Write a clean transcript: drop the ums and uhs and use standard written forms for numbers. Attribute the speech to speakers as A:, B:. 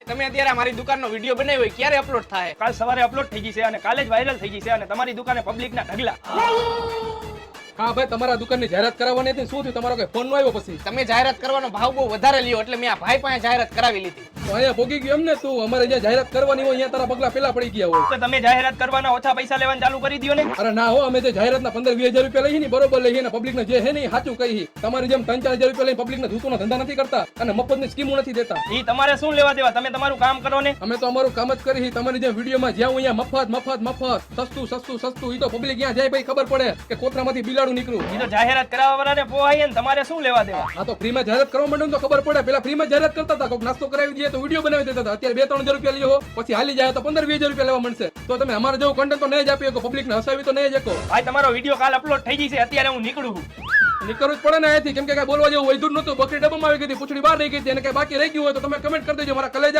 A: તમે અત્યારે મારી દુકાનનો વિડીયો બનાવ્યો હોય ક્યારે અપલોડ થાય?
B: કાલ સવારે અપલોડ થઈ જશે અને કાલે જ વાયરલ થઈ જશે અને તમારી દુકાને પબ્લિકના ઢગલા.
C: હા ભાઈ, તમારા દુકાનની જાહેરાત કરાવવાની હતી, શું થયું? તમારો કઈ ફોન નો આવ્યો? પછી
A: તમે જાહેરાત કરવાનો ભાવ બહુ વધારે લ્યો એટલે મેં આ ભાઈ પાસે જાહેરાત કરાવી લીધી.
C: તો અહીંયા ભોગી ગયો એમ ને તું? અમારે જ્યાં જાહેરાત કરવાની હોય અહીંયા તારા પગલા પેલા પડી ગયા હોય.
B: તો તમે જાહેરાત કરવાના ઓછા પૈસા લેવાનું ચાલુ કરી દો ને.
C: અરે ના હો, અમે જે જાહેરાતના 15-20 હજાર રૂપિયા લઈએ ને બરોબર લઈએ ને પબ્લિક ને જે હે ને એ સાચું કહી. તમારી જેમ 3-4 હજાર રૂપિયા લઈને પબ્લિક ને ધૂતોના ધંધા નથી કરતા અને મફતની સ્કીમો નથી દેતા.
B: ઈ તમારે શું લેવા દેવા? તમે તમારું કામ કરો ને.
C: અમે તો અમારું કામ જ કરી. તમારી જેમ વિડીયોમાં જ્યાં હું અહીંયા મફત સસ્તું સસ્તું સસ્તું, ઈ તો પબ્લિક ત્યાં જાય ભાઈ ખબર પડે કે કોતરામાંથી બિલાડું નીકળ્યું.
B: ઈ તો જાહેરાત કરાવવા વાળાને પોહાય ને, તમારે શું લેવા દેવા?
C: આ તો ફ્રીમાં જાહેરાત કરવા માંડે તો ખબર પડે. પેલા ફ્રીમાં જાહેરાત કરતા હતા, કોઈક નાસ્તો કરાવી દઈએ તો વિડીયો બનાવી દેતા હતા. અત્યારે 2-3 હજાર રૂપિયા લ્યો, પછી હાલી જાય તો 15-20 હજાર રૂપિયા લેવા મળશે. તો તમે અમારે જેવું કન્ટેન્ટ તો નહીં જ આપી શકો, પબ્લિક ને હસાવી તો નહીં જ શકો.
B: ભાઈ તમારો વિડીયો કાલ અપલોડ થઈ જશે, અત્યારે હું નીકળું છું.
C: નીકળવું જ પડે ને અહીંયાથી, કેમ કે કઈ બોલવા જેવું વૈધું નતું. બકરી ડબ્બામાં આવી ગઈ હતી, પૂછડી બહાર રહી ગઈ હતી અને કઈ બાકી રહી ગયું હોય તો તમે કમેન્ટ કરી દેજો. મારા કલેજા